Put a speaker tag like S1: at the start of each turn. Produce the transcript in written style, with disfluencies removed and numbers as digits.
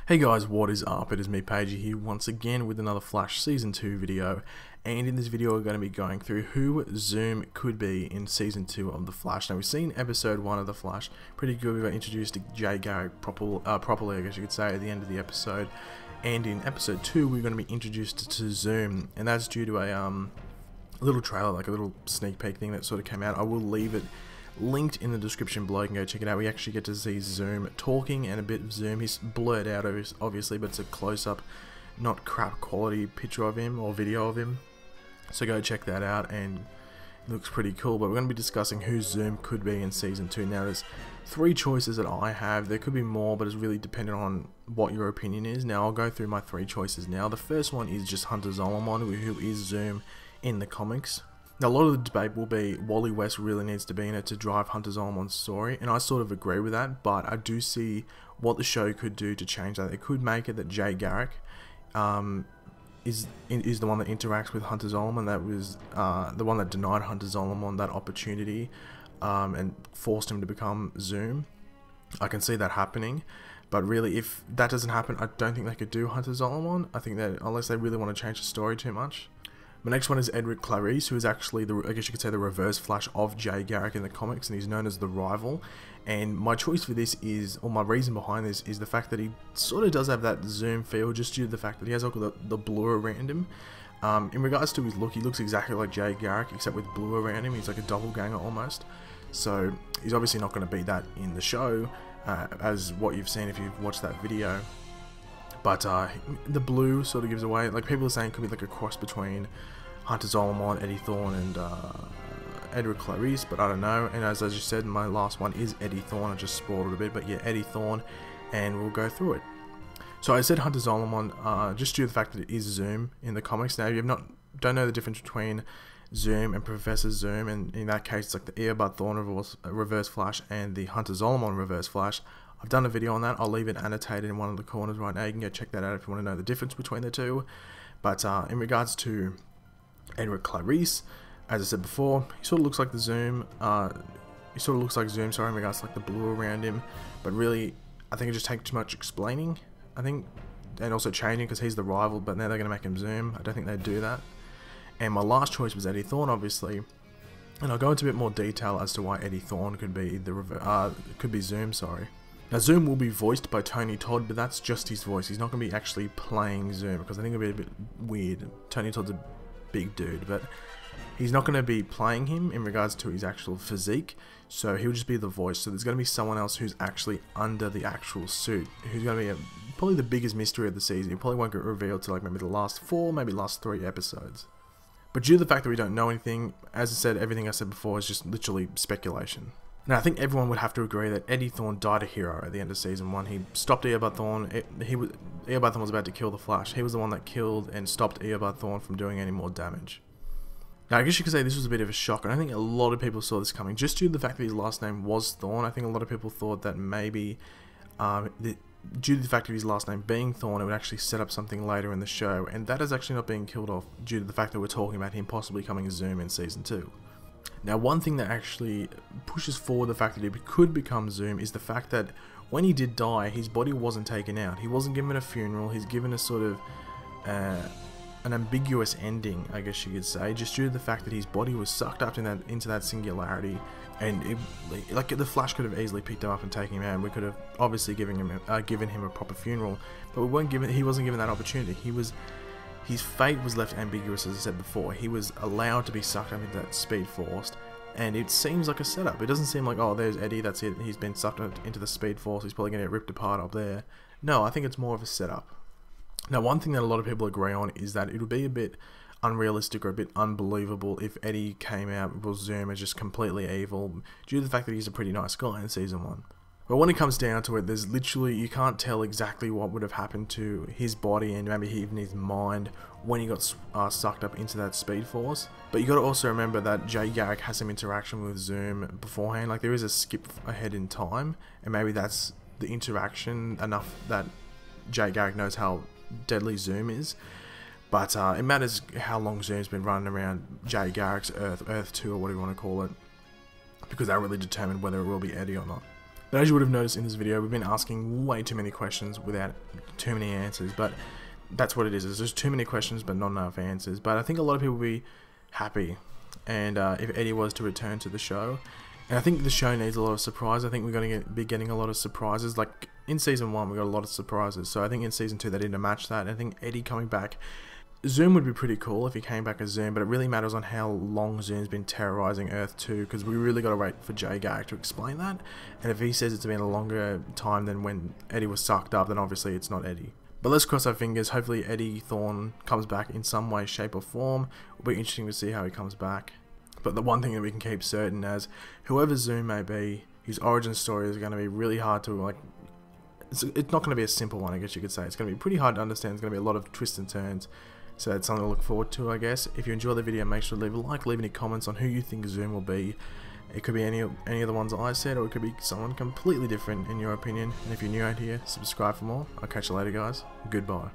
S1: Hey guys, what is up? It is me, Pagey, here once again with another Flash Season 2 video, and in this video we're going to be going through who Zoom could be in Season 2 of The Flash. Now we've seen Episode 1 of The Flash, pretty good. We got introduced to Jay Garrick properly, I guess you could say, at the end of the episode, and in Episode 2 we're going to be introduced to Zoom, and that's due to a little trailer, like a little sneak peek thing that sort of came out. I will leave it linked in the description below. You can go check it out. We actually get to see Zoom talking and a bit of Zoom. He's blurred out obviously, but it's a close-up, not crap quality picture of him or video of him, so go check that out, and it looks pretty cool. But we're going to be discussing who Zoom could be in Season 2. Now there's 3 choices that I have. There could be more, but it's really dependent on what your opinion is. Now I'll go through my 3 choices now. The first one is just Hunter Zolomon, who is Zoom in the comics. Now, a lot of the debate will be Wally West really needs to be in it to drive Hunter Zolomon's story, and I sort of agree with that, but I do see what the show could do to change that. It could make it that Jay Garrick is the one that interacts with Hunter Zolomon. That was the one that denied Hunter Zolomon that opportunity and forced him to become Zoom. I can see that happening, but really, if that doesn't happen, I don't think they could do Hunter Zolomon. I think that unless they really want to change the story too much. The next one is Edward Clarice, who is actually, I guess you could say, the reverse Flash of Jay Garrick in the comics, and he's known as the Rival. And my choice for this is, or my reason behind this, is the fact that he sort of does have that Zoom feel, just due to the fact that he has like the blue around him. In regards to his look, he looks exactly like Jay Garrick, except with blue around him. He's like a doppelganger almost. So he's obviously not going to be that in the show, as what you've seen if you've watched that video. But the blue sort of gives away, like people are saying, it could be like a cross between Hunter Zolomon, Eddie Thawne, and Edward Clarice, but I don't know. And as you said, my last one is Eddie Thawne. I just spoiled it a bit, but yeah, Eddie Thawne, and we'll go through it. So I said Hunter Zolomon, just due to the fact that it is Zoom in the comics. Now, you don't know the difference between Zoom and Professor Zoom, and in that case, it's like the Earbud Thawne reverse Flash and the Hunter Zolomon reverse Flash. I've done a video on that. I'll leave it annotated in one of the corners right now. You can go check that out if you want to know the difference between the two. But in regards to Edward Clarice, as I said before, he sort of looks like the Zoom. He sort of looks like Zoom, sorry, in regards to like the blue around him. But really, I think it just takes too much explaining, I think, and also changing, because he's the Rival, but now they're going to make him Zoom. I don't think they'd do that. And my last choice was Eddie Thawne, obviously. And I'll go into a bit more detail as to why Eddie Thawne could be Zoom, sorry. Now, Zoom will be voiced by Tony Todd, but that's just his voice. He's not going to be actually playing Zoom, because I think it'll be a bit weird. Tony Todd's a big dude, but he's not going to be playing him in regards to his actual physique, so he'll just be the voice. So there's going to be someone else who's actually under the actual suit, who's going to be probably the biggest mystery of the season. He probably won't get revealed to like maybe the last 4, maybe last 3 episodes. But due to the fact that we don't know anything, as I said, everything I said before is just literally speculation. Now, I think everyone would have to agree that Eddie Thawne died a hero at the end of Season 1. He stopped Earbud Thawne. Earbud Thawne was about to kill the Flash. He was the one that killed and stopped Earbud Thawne from doing any more damage. Now, I guess you could say this was a bit of a shock. I don't think a lot of people saw this coming, just due to the fact that his last name was Thawne. I think a lot of people thought that maybe, due to the fact of his last name being Thawne, it would actually set up something later in the show. And that is actually not being killed off due to the fact that we're talking about him possibly coming Zoom in Season 2. Now, one thing that actually pushes forward the fact that he could become Zoom is the fact that when he did die, his body wasn't taken out. He wasn't given a funeral. He's given a sort of an ambiguous ending, I guess you could say, just due to the fact that his body was sucked up into that singularity, and like the Flash could have easily picked him up and taken him out, and we could have obviously given him a proper funeral, but he wasn't given that opportunity. His fate was left ambiguous, as I said before. He was allowed to be sucked up into that Speed Force, and it seems like a setup. It doesn't seem like, oh, there's Eddie, that's it, he's been sucked up into the Speed Force, he's probably going to get ripped apart up there. No, I think it's more of a setup. Now, one thing that a lot of people agree on is that it would be a bit unrealistic or a bit unbelievable if Eddie came out with Zoom as just completely evil, due to the fact that he's a pretty nice guy in Season 1. But when it comes down to it, there's literally, you can't tell exactly what would have happened to his body and maybe even his mind when he got sucked up into that Speed Force. But you got to also remember that Jay Garrick has some interaction with Zoom beforehand. Like, there is a skip ahead in time, and maybe that's the interaction enough that Jay Garrick knows how deadly Zoom is. But it matters how long Zoom's been running around Jay Garrick's Earth 2, or whatever you want to call it, because that really determined whether it will be Eddie or not. But as you would have noticed in this video, we've been asking way too many questions without too many answers, but that's what it is. There's just too many questions but not enough answers. But I think a lot of people will be happy and if Eddie was to return to the show. And I think the show needs a lot of surprise. I think we're going to be getting a lot of surprises. Like in season 1 we got a lot of surprises, so I think in season 2 they didn't match that. I think Eddie coming back, Zoom would be pretty cool if he came back as Zoom, but it really matters on how long Zoom's been terrorizing Earth 2, because we really got to wait for J-Gag to explain that. And if he says it's been a longer time than when Eddie was sucked up, then obviously it's not Eddie. But let's cross our fingers. Hopefully Eddie Thawne comes back in some way, shape or form. It'll be interesting to see how he comes back. But the one thing that we can keep certain as whoever Zoom may be, his origin story is going to be really hard to, like, it's not going to be a simple one, I guess you could say. It's going to be pretty hard to understand. It's going to be a lot of twists and turns. So it's something to look forward to, I guess. If you enjoyed the video, make sure to leave a like, leave any comments on who you think Zoom will be. It could be any of the ones I said, or it could be someone completely different in your opinion. And if you're new out here, subscribe for more. I'll catch you later, guys. Goodbye.